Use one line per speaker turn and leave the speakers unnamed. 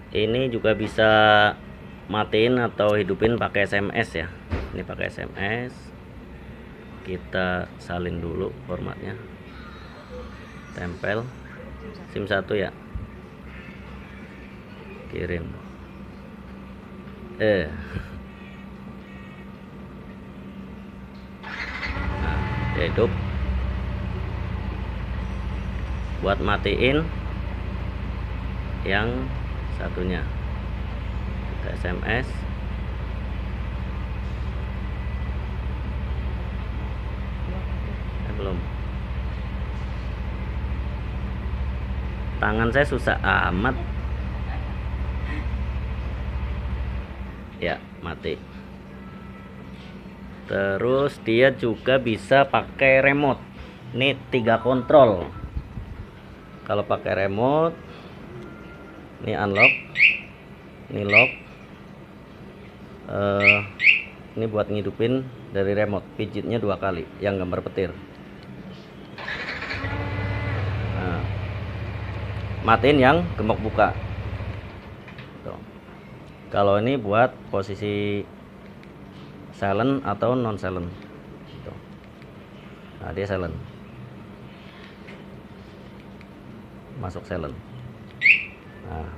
Ini juga bisa matiin atau hidupin pakai SMS ya. Ini pakai SMS. Kita salin dulu formatnya. Tempel SIM 1 ya. Kirim. Nah, hidup. Buat matiin yang satunya, kita SMS. Belum, tangan saya susah amat ya. Mati. Terus dia juga bisa pakai remote. Ini 3 kontrol. Kalau pakai remote, ini unlock, ini lock. Ini buat ngidupin dari remote, pijitnya 2 kali yang gambar petir. Nah, matiin yang gembok buka. Tuh. Kalau ini buat posisi silent atau non silent. Tuh. Nah, dia silent, masuk silent. Nah,